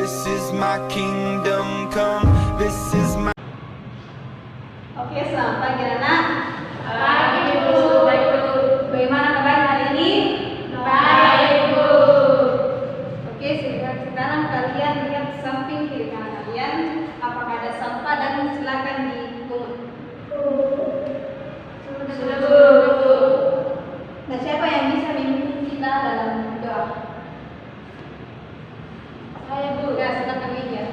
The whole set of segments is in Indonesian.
This is my kingdom come. This is my. Oke, selamat pagi anak. Pagi Bu. Baik Bu. Bagaimana kabar hari ini? Baik Bu. Oke, sekarang kalian lihat samping kiri kanan kalian. Apakah ada sampah dan silakan dipungut. Sudah Bu. Nah, siapa yang bisa memimpin kita dalam doa? Saya Bu. Ya, silakan meja.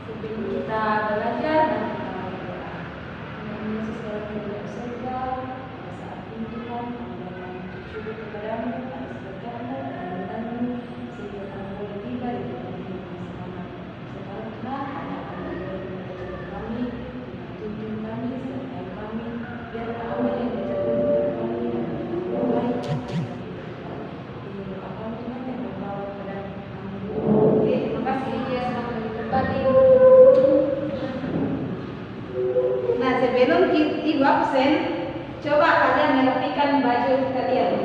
Sebelum kita belajar dan kita berdoa. Yesus dalam hidup surga, pada saat ini Tuhan, kami datang bersyukur kepadamu atas berkat-Mu dan anugerah-Mu, sehingga kami boleh tiba di dalam hidup yang selamat. Sekarang Tuhan, hanya akan memberi mengajar kami, tuntun kami, sertai kami, biar apa yang diajarkan kepada kami dan yang baik dan yang ini doa kami Tuhan yang membawa kepada kami. Oke, terima kasih ya, selamat berbagi. Nah, sebelum ibu absen, coba kalian merapikan baju kalian.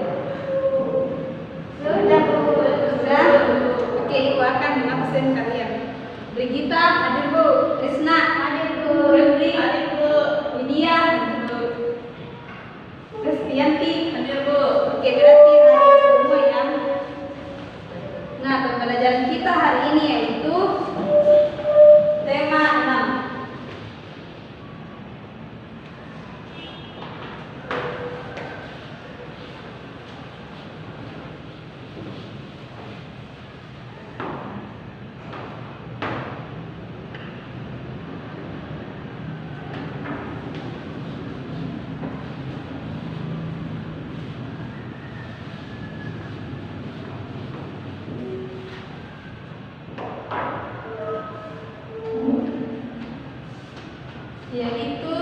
Sudah Bu. Sudah? Oke, ibu akan mengabsen kalian. Brigita, hadir Bu. Krisna, Hadir Bu. Febri, Hadir Bu. Winia, Kristianti, Hadir Bu. Oke, berarti hadir semua ya. Nah, pembelajaran kita hari ini yaitu tema 6. Yaitu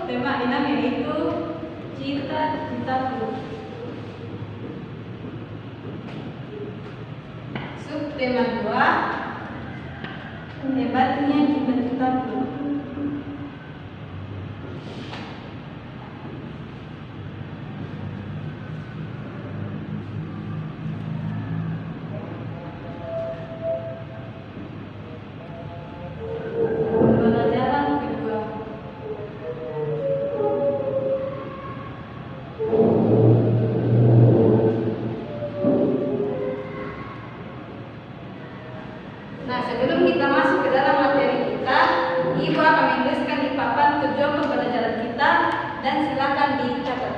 tema 6 yaitu cita-citaku. Subtema 2 hebatnya cita-citaku. Pembelajaran kedua. Nah, sebelum kita masuk ke dalam materi kita, Ibu akan menuliskan di papan tujuan pembelajaran kita dan silakan dicatat.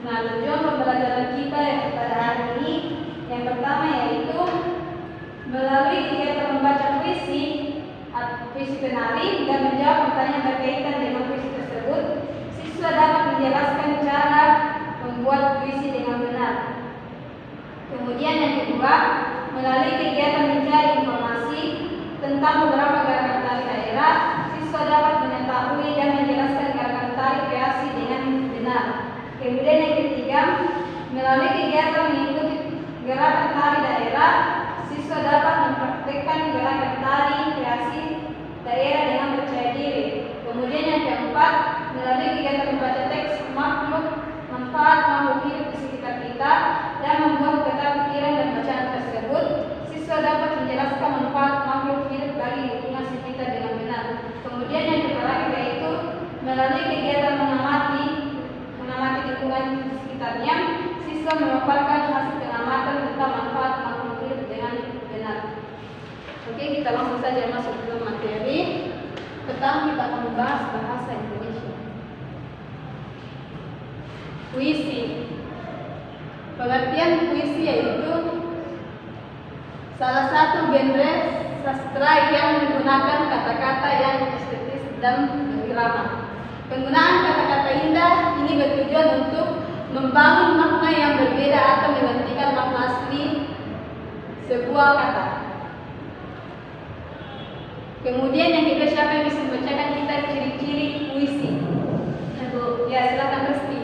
Nah, tujuan pembelajaran kita pada hari ini yang pertama yaitu melalui kegiatan membaca puisi penari dan menjawab pertanyaan berkaitan dengan puisi tersebut, siswa dapat menjelaskan cara membuat puisi dengan benar. Kemudian yang kedua, melalui kegiatan mencari informasi tentang beberapa gerakan tari daerah, siswa dapat mengetahui dan menjelaskan gerakan tari kreasi dengan benar. Kemudian yang ketiga, melalui kegiatan mengikuti gerakan tari daerah, siswa dapat mempraktekkan gerakan tari kreasi daerah dengan percaya diri. Kemudian yang keempat, melalui kegiatan membaca teks manfaat makhluk hidup di sekitar kita dan membuat peta pikiran dan bacaan tersebut, siswa dapat menjelaskan manfaat makhluk hidup bagi lingkungan sekitar dengan benar. Kemudian yang terakhir yaitu melalui kegiatan mengamati lingkungan di sekitarnya, siswa memaparkan hasil pengamatan tentang manfaat makhluk hidup dengan benar. Oke, kita langsung saja masuk ke materi. Pertama kita akan membahas bahasa Indonesia. Puisi. Pengertian puisi yaitu salah satu genre sastra yang menggunakan kata-kata yang estetis dan berirama. Penggunaan kata-kata indah ini bertujuan untuk membangun makna yang berbeda atau menggantikan makna asli sebuah kata. Kemudian yang kedua, siapa yang bisa membacakan kita ciri-ciri puisi? Ya, silakan Resti.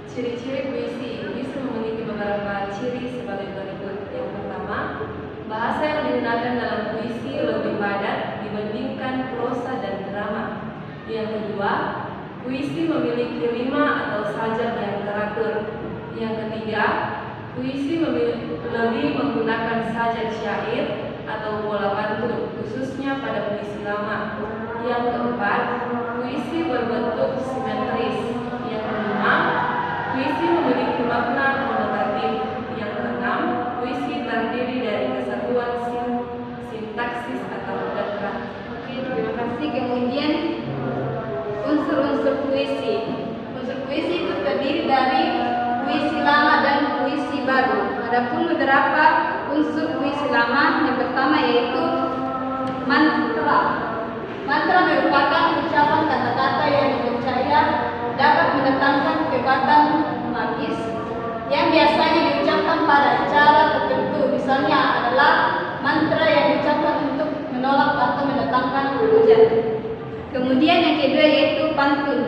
Ciri-ciri puisi. Puisi memiliki beberapa ciri sebagai berikut. Yang pertama, bahasa yang digunakan dalam puisi lebih padat dibandingkan prosa dan drama. Yang kedua, puisi memiliki rima atau sajak yang teratur. Yang ketiga, puisi lebih menggunakan sajak syair atau pola pantun, khususnya pada puisi lama. Yang keempat, puisi berbentuk simetris. Yang kelima, puisi memiliki makna konotatif. Yang keenam, puisi terdiri dari kesatuan sintaksis atau gatra. Oke, terima kasih. Kemudian unsur-unsur puisi. Unsur puisi itu terdiri dari puisi lama dan puisi baru. Adapun beberapa unsur puisi lama, yang pertama yaitu mantra. Mantra merupakan ucapan kata-kata yang dipercaya dapat mendatangkan kekuatan magis yang biasanya diucapkan pada cara tertentu. Misalnya adalah mantra yang diucapkan untuk menolak atau mendatangkan hujan. Kemudian yang kedua yaitu pantun.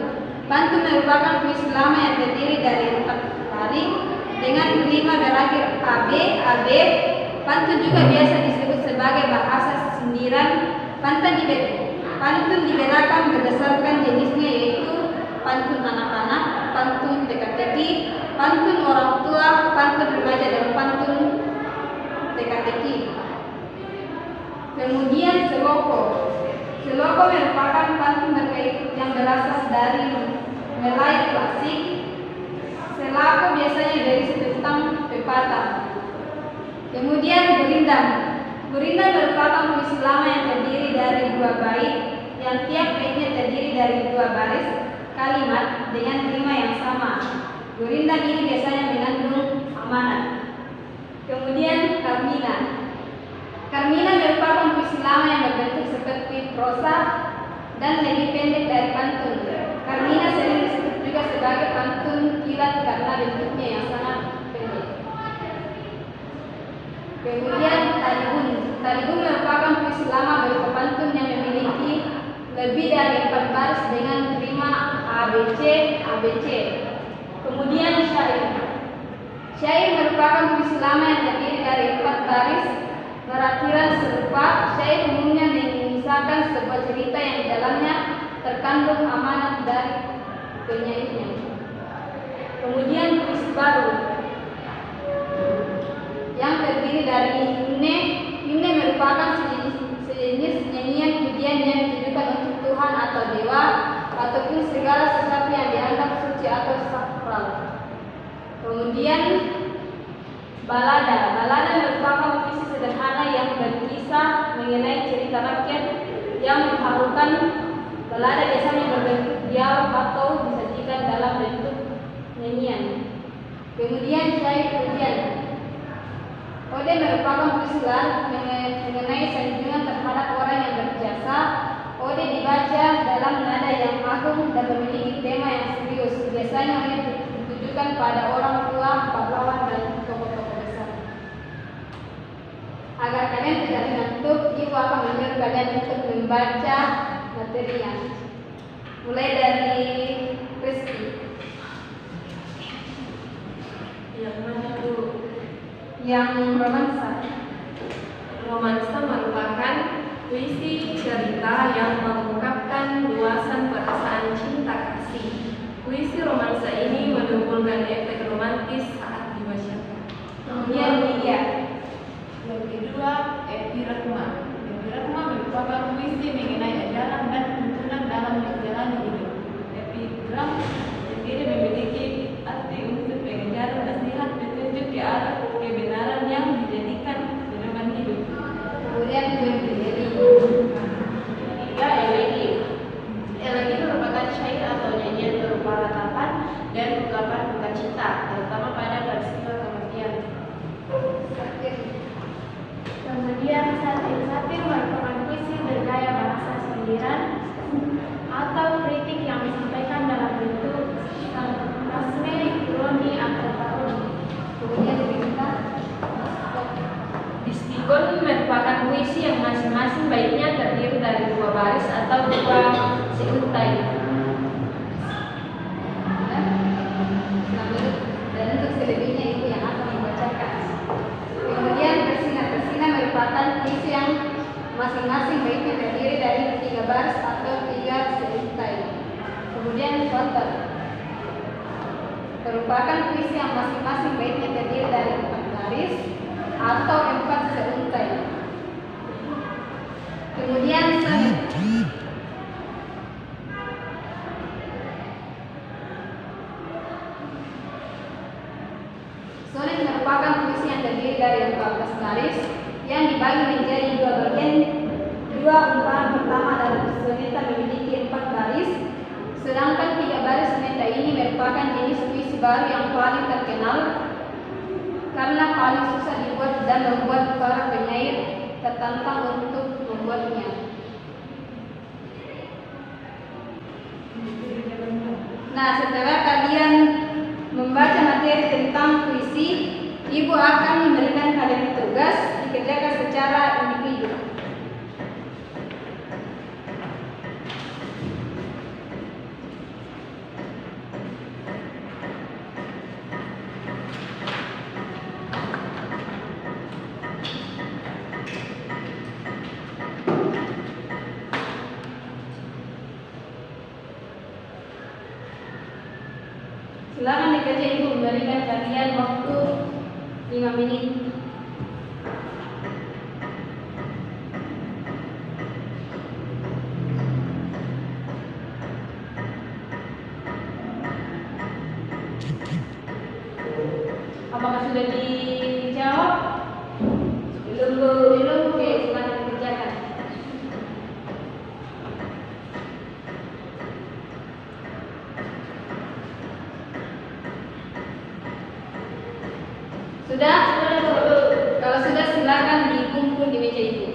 Pantun merupakan puisi lama yang terdiri dari 4 baris dengan rima berakhir AB. Pantun juga biasa disebut sebagai bahasa sindiran. Pantun dibedakan berdasarkan jenisnya yaitu pantun anak-anak, pantun teka-teki, pantun orang tua, pantun remaja dan pantun teka-teki. Kemudian seloko. Seloko merupakan pantun yang berasal dari Melayu klasik. Selako biasanya berisi tentang pepatah. Kemudian gurindam. Gurindam merupakan puisi lama yang terdiri dari 2 bait, yang tiap baitnya terdiri dari 2 baris kalimat dengan rima yang sama. Gurindam ini biasanya mengandung amanat. Kemudian karmina. Karmina merupakan puisi lama yang berbentuk seperti prosa dan lebih pendek dari pantun. Karmina sering disebut juga sebagai pantun kilat karena bentuknya yang sangat pendek. Kemudian talibun. Talibun merupakan puisi lama berupa pantun yang memiliki lebih dari 4 baris dengan rima ABC. Kemudian syair. Syair merupakan puisi lama yang terdiri dari 4 baris berakhiran serupa. Syair umumnya mengisahkan sebuah cerita yang di dalamnya terkandung amanat dari penyairnya. Kemudian puisi baru yang terdiri dari himne. Himne merupakan sejenis nyanyian pujian yang ditujukan untuk Tuhan atau dewa ataupun segala sesuatu yang dianggap suci atau sakral. Kemudian balada. Balada merupakan puisi sederhana yang berkisah mengenai cerita rakyat yang mengharukan. Balada biasanya berbentuk dialog atau disajikan dalam bentuk Kemudian syair pujian. Ode merupakan puisian mengenai sanjungan terhadap orang yang berjasa. Ode dibaca dalam nada yang agung dan memiliki tema yang serius. Biasanya ode ditujukan pada orang tua, pahlawan, dan tokoh-tokoh besar. Agar kalian tidak mengantuk, ibu akan menyuruh kalian untuk membaca materinya. Mulai dari Rizky. Yang mana Bu? Yang romansa. Romansa merupakan puisi cerita yang mengungkapkan luasan perasaan cinta kasih. Puisi romansa ini menimbulkan efek romantis saat dibacakan. Kemudian Lydia. Yang kedua, Epiragma. Epiragma merupakan puisi mengenai ajaran dan tuntunan dalam menjalani hidup. Epigram sendiri memiliki arti untuk pengajaran nasihat petunjuk ke arah kebenaran yang dijadikan pedoman hidup. Kemudian Juliari. Ketiga, elegi. Elegi merupakan syair atau nyanyian berupa ratapan dan ungkapan duka cita, terutama pada peristiwa kematian. Kemudian satir. Satir merupakan puisi bergaya bahasa sindiran atau kritik yang disampaikan dalam bentuk sarkasme, ironi, atau parodi. Kemudian Rinta. Distigon merupakan puisi yang masing-masing baitnya terdiri dari 2 baris atau 2 seuntai. Dan untuk selebihnya itu yang akan membacakan. Kemudian Persina. Persina merupakan puisi yang masing-masing baitnya terdiri dari 3 baris atau 3 seuntai. Kemudian Kotor merupakan puisi yang masing-masing baitnya terdiri dari 4 baris atau 4 seuntai. Kemudian Sonet. Sonet merupakan puisi yang terdiri dari 14 baris yang dibagi menjadi 2 bagian. 2 umpahan pertama dalam soneta memiliki 4 baris, sedangkan 3 baris soneta ini merupakan jenis puisi baru yang paling terkenal karena paling susah dibuat dan membuat para penyair tertantang untuk membuatnya. Nah, setelah kalian membaca materi tentang puisi, ibu akan memberikan kalian tugas dikerjakan secara individu. Silakan dikerjain, ibu memberikan kalian waktu 5 menit. Apakah sudah dijawab? Belum. Oke, silakan dikerjakan. Sudah? Kalau sudah, silakan dikumpul di meja ibu.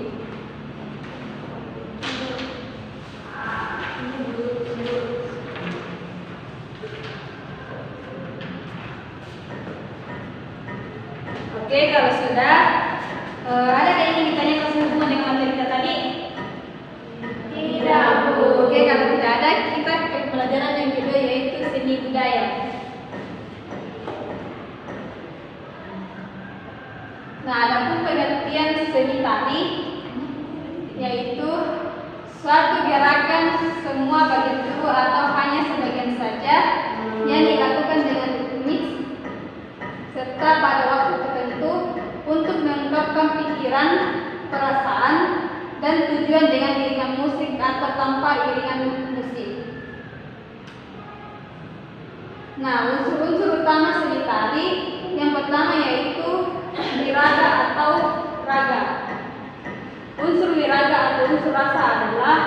Oke, kalau sudah, ada yang ingin ditanyakan sehubungan dengan materi kita tadi? Tidak, Bu. Oke, kalau tidak ada, kita ke pelajaran yang kedua yaitu seni budaya. Nah, ada pun pengertian seni tari, yaitu suatu gerakan semua bagian tubuh atau hanya sebagian saja yang dilakukan dengan ritmis serta pada waktu tertentu untuk mengungkapkan pikiran, perasaan, dan tujuan dengan iringan musik atau tanpa iringan musik. Nah, unsur-unsur utama seni tari yang pertama yaitu wiraga atau raga. Unsur wiraga atau unsur rasa adalah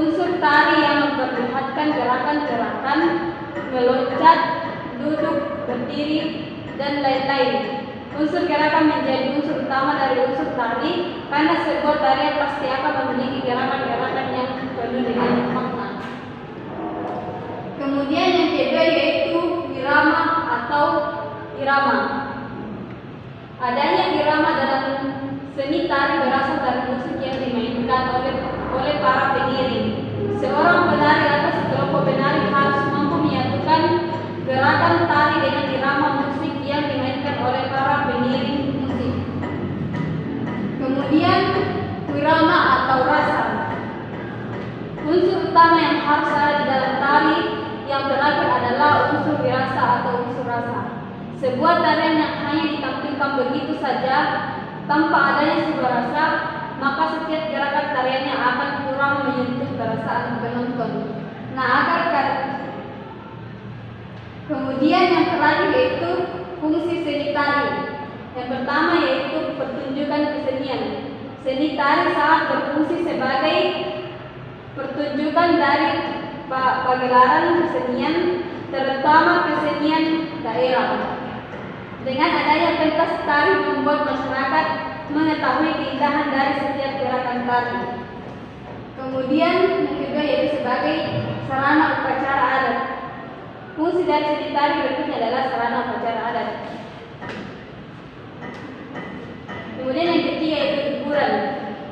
unsur tari yang memperlihatkan gerakan-gerakan meloncat, duduk, berdiri, dan lain-lain. Unsur gerakan menjadi unsur utama dari unsur tari karena sebuah tarian pasti akan memiliki gerakan-gerakan yang penuh dengan makna. Kemudian yang kedua yaitu irama atau irama. Adanya irama dalam seni tari berasal dari musik yang dimainkan oleh para pengiring. Seorang penari atau sekelompok penari harus mampu menyatukan gerakan tari dengan irama musik yang dimainkan oleh para pengiring musik. Kemudian irama atau rasa. Unsur utama yang harus ada di dalam tari yang terakhir adalah unsur wirasa atau unsur rasa. Sebuah tarian yang hanya ditampilkan begitu saja tanpa adanya sebuah rasa, maka setiap gerakan tariannya akan kurang menyentuh perasaan penonton. Kemudian yang terakhir yaitu fungsi seni tari. Yang pertama yaitu pertunjukan kesenian. Seni tari sangat berfungsi sebagai pertunjukan dari pagelaran kesenian, terutama kesenian daerah. Dengan adanya pentas tari membuat masyarakat mengetahui keindahan dari setiap gerakan tari. Kemudian yang kedua yaitu sebagai sarana upacara adat. Fungsi dari seni tari berikutnya adalah sarana upacara adat. Kemudian yang ketiga yaitu hiburan.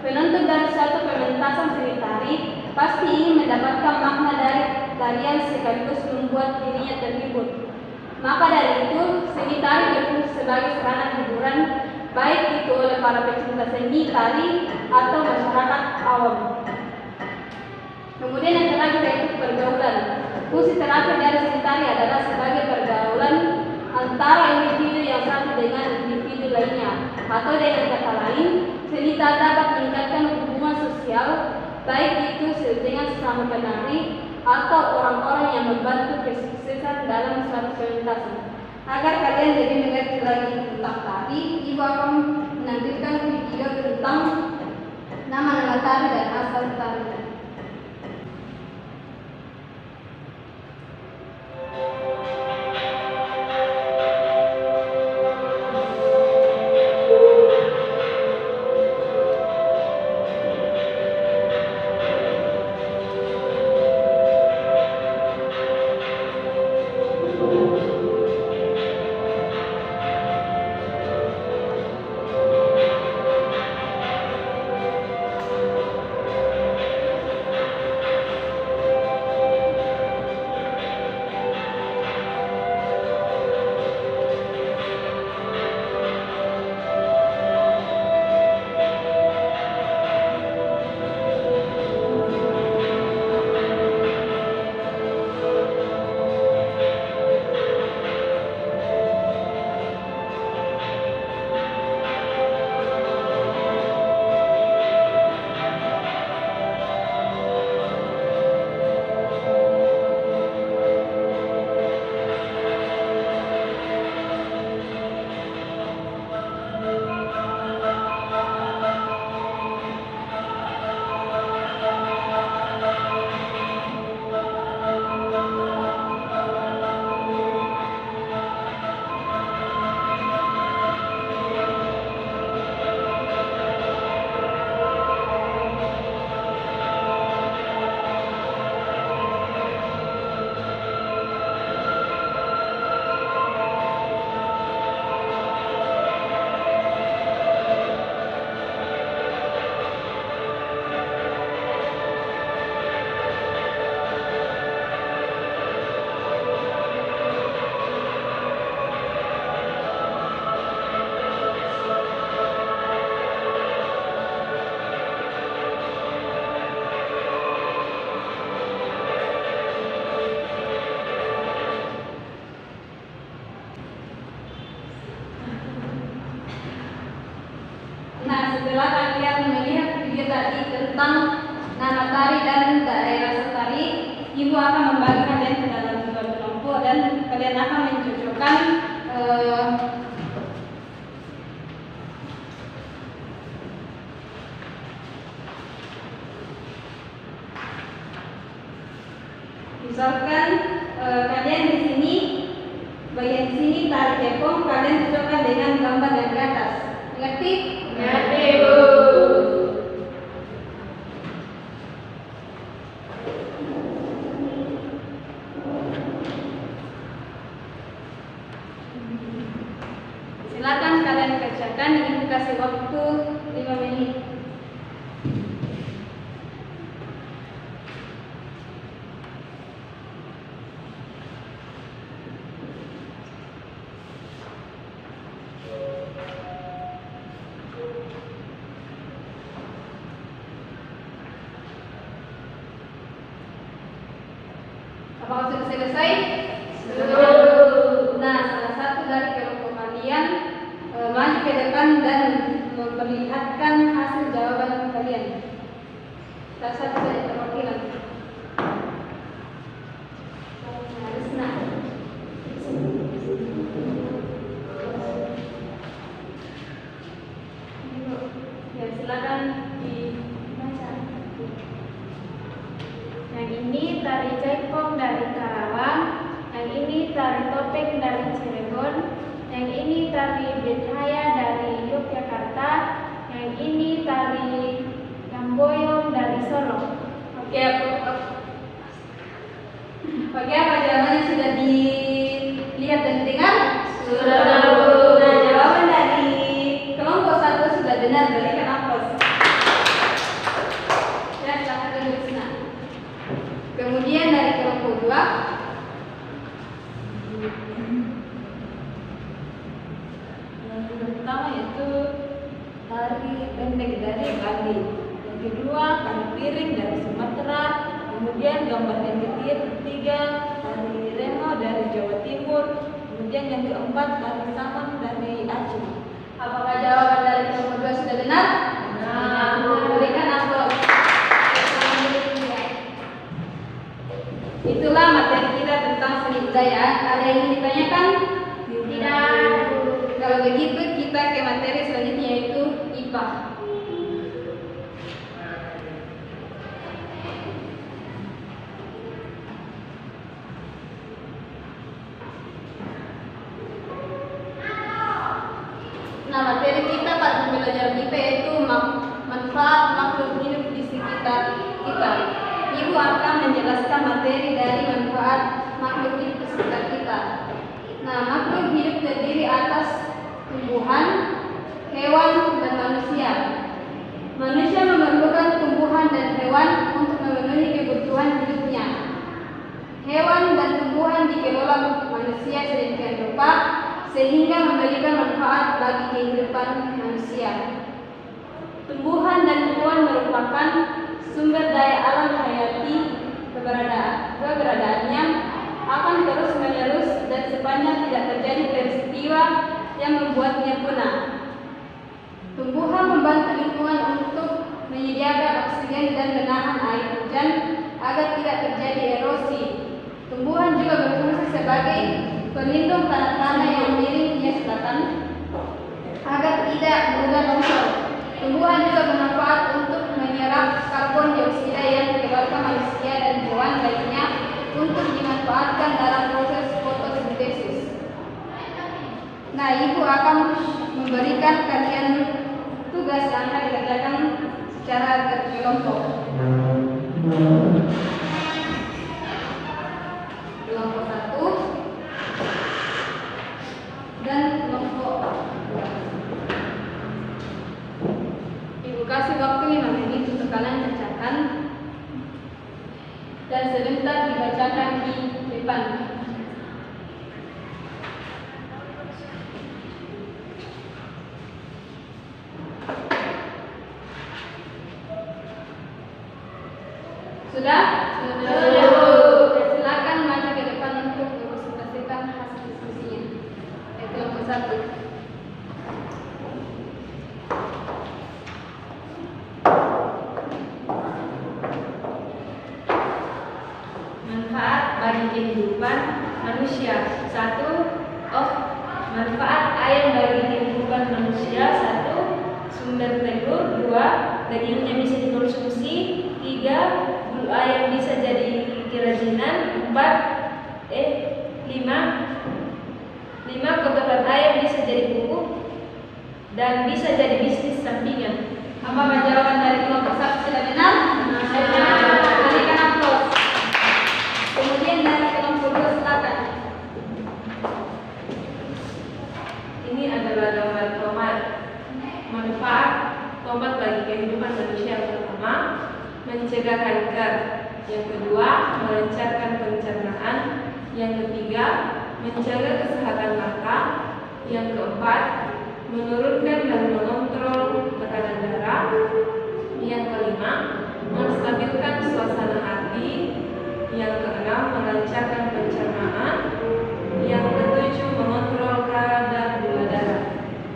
Penonton dari suatu pementasan seni tari pasti ingin mendapatkan makna dari tarian sekaligus membuat dirinya terhibur. Maka dari itu, seni tari berfungsi sebagai sarana hiburan, baik itu oleh para pecinta seni tari atau masyarakat awam. Kemudian yang terakhir yaitu pergaulan. Fungsi terakhir dari seni tari adalah sebagai pergaulan antara individu yang satu dengan individu lainnya. Atau dengan kata lain, seni tari dapat meningkatkan hubungan sosial, baik itu dengan sesama penari atau orang-orang yang membantu kesuksesan dalam suatu pementasan. Agar kalian jadi mengerti lagi tentang tari, Ibu akan menampilkan video tentang nama-nama tari dan asal tari. Setelah kalian melihat video tadi tentang nama tari dan daerah tari, Ibu akan membagi kalian ke dalam dua kelompok dan kalian akan mencocokkan misalkan kalian di sini, bagian di sini ini tarik tepung, kalian cocokkan dengan gambar yang di atas. Mengerti? Ngerti, Bu. Silakan kalian kerjakan, Ibu kasih waktu 5 menit. Apakah sudah selesai? Nah, salah satu dari kelompok kalian maju ke depan dan memperlihatkan hasil jawaban kalian. Salah satu dari perwakilan. Harisna. Ya, silakan dibaca. Yang ini tari jaipong dari Karawang, yang ini tari topeng dari Cirebon, yang ini tari bedhaya dari Yogyakarta, yang ini tari gamboyong dari Solo. Oke, apa jawabannya sudah dilihat dan dengar? Sudah. Nah, jawaban dari kelompok 1 sudah benar, berikan aplaus. Ya, silakan duduk sana. Kemudian dari kelompok 2, Yang pertama yaitu tari pendek dari Bali. Yang kedua tari piring dari Sumatera. Kemudian gambar yang ketiga tari remo dari Jawa Timur. Kemudian yang keempat tari saman dari Aceh. apakah jawaban dari kelompok 2 sudah benar? Benar. Berikan aplaus. Itulah materi kita tentang seni budaya. Ada yang ingin ditanyakan? Tidak. Kalau begitu kita ke materi selanjutnya yaitu IPA. Nah, materi kita pada pembelajaran IPA yaitu manfaat makhluk hidup di sekitar kita. Ibu akan menjelaskan materi dari manfaat makhluk hidup di sekitar kita. Nah, makhluk hidup terdiri atas tumbuhan, hewan, dan manusia. Manusia memerlukan tumbuhan dan hewan untuk memenuhi kebutuhan hidupnya. Hewan dan tumbuhan dikelola manusia sedemikian rupa sehingga memberikan manfaat bagi kehidupan manusia. Tumbuhan dan hewan merupakan sumber daya alam hayati. Keberadaannya akan terus-menerus dan sepanjang tidak terjadi peristiwa yang membuatnya punah. Tumbuhan membantu lingkungan untuk menyediakan oksigen dan menahan air hujan agar tidak terjadi erosi. Tumbuhan juga berfungsi sebagai pelindung tanah-tanah yang miring hingga selatan agar tidak mudah longsor. Tumbuhan juga bermanfaat untuk menyerap karbon dioksida yang dikeluarkan manusia dan hewan lainnya untuk dimanfaatkan dalam proses fotosintesis. Nah, Ibu akan memberikan kalian tugas yang akan dikerjakan secara berkelompok. Kelompok 1 dan kelompok 2. Ibu kasih waktu 5 menit untuk kalian kerjakan dan sebentar dibacakan di depan. Sudah? Sudah. Silakan maju ke depan untuk mempresentasikan hasil diskusinya. Kelompok 1. Manfaat bagi kehidupan manusia. 1. Manfaat air bagi kehidupan manusia. 1. Sumber telur. 2. Dagingnya bisa dikonsumsi. 3. Bulu ayam bisa jadi kerajinan. 5. 5. Kotoran ayam bisa jadi pupuk dan bisa jadi bisnis sampingan. Apa jawaban dari 5 peserta sudah benar? Berikan aplaus. Kemudian dari kelompok 2 silakan. Ini adalah gambar tomat. Manfaat tomat bagi kehidupan manusia yang pertama, mencegah kanker. Yang kedua, melancarkan pencernaan. Yang ketiga, menjaga kesehatan mata. Yang keempat, menurunkan dan mengontrol tekanan darah. Yang kelima, menstabilkan suasana hati. Yang keenam, melancarkan pencernaan. Yang ketujuh, mengontrol kadar gula darah.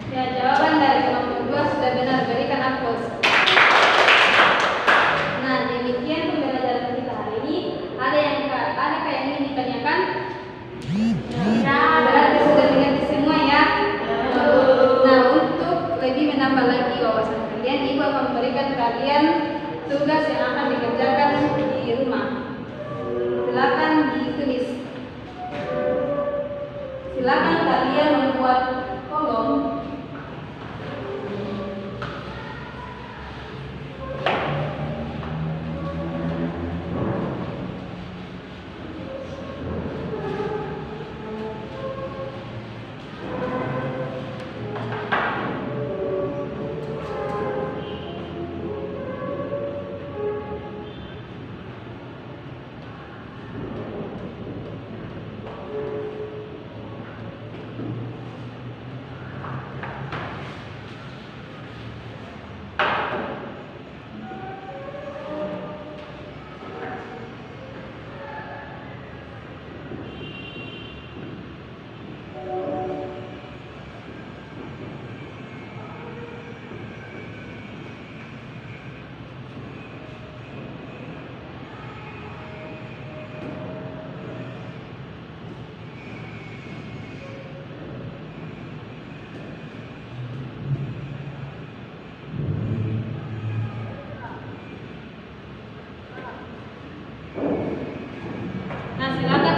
Ya, jawaban dari kelompok 2 sudah benar. Berikan aplaus. Nah, demikian pembelajaran kita hari ini. Adakah yang ingin ditanyakan? Ya, berarti sudah mengerti semua ya. Nah, untuk lebih menambah lagi wawasan kalian, Ibu akan memberikan kalian tugas yang akan dikerjakan di rumah. Silakan ditulis. Silakan kalian membuat kolom.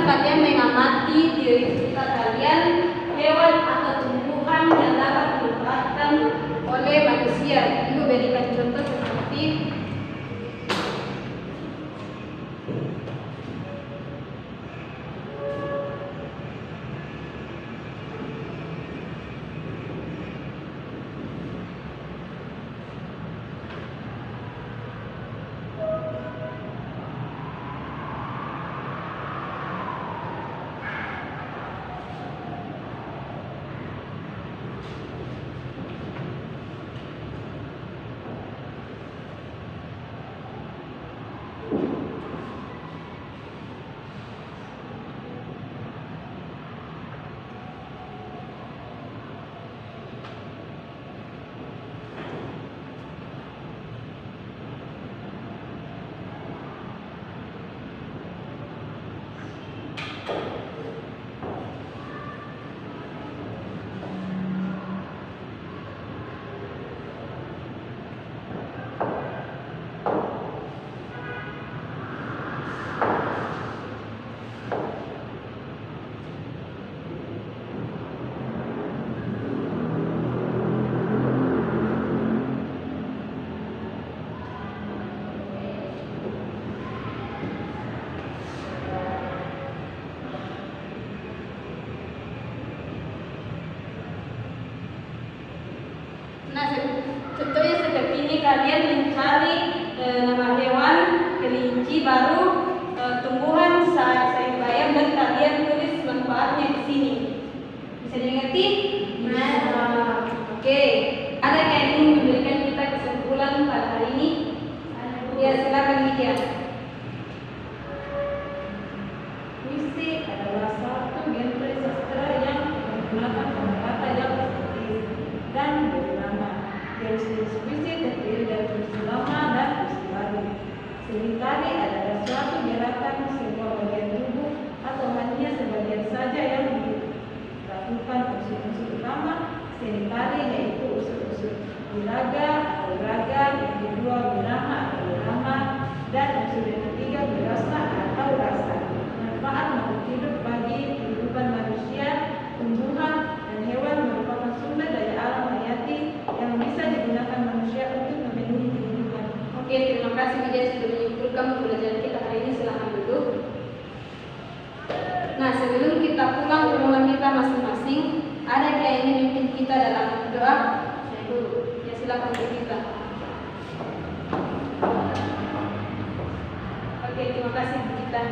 Kalian mengamati diri sekitar kalian, hewan atau tumbuhan yang dapat dimanfaatkan oleh manusia. Ibu berikan contoh seperti contohnya seperti ini, kalian mencari nama hewan, kelinci, baru tumbuhan, sayur bayam, dan kalian tulis manfaatnya di sini. Bisa dimengerti? Oke. Ada yang ingin memberikan kita kesimpulan pada hari ini? Ya, silakan Widya. Puisi adalah satu genre sastra yang menggunakan kata-kata yang positif dan berirama. Jenis puisi terdiri dari puisi lama dan puisi baru. Seringkali adalah suatu gerakan sebuah bagian tubuh atau hanya sebagian saja yang dilakukan unsur-unsur utama, seringkali yaitu unsur-unsur iraga atau raga, yang kedua wirama atau wirama, dan unsur yang ketiga wirasa atau rasa. Manfaat makhluk hidup bagi kehidupan manusia, tumbuhan, kita pulang ke rumah kita masing-masing, ada yang ini memimpin kita dalam doa. Saya dulu, ya silakan kita. Oke, terima kasih kita.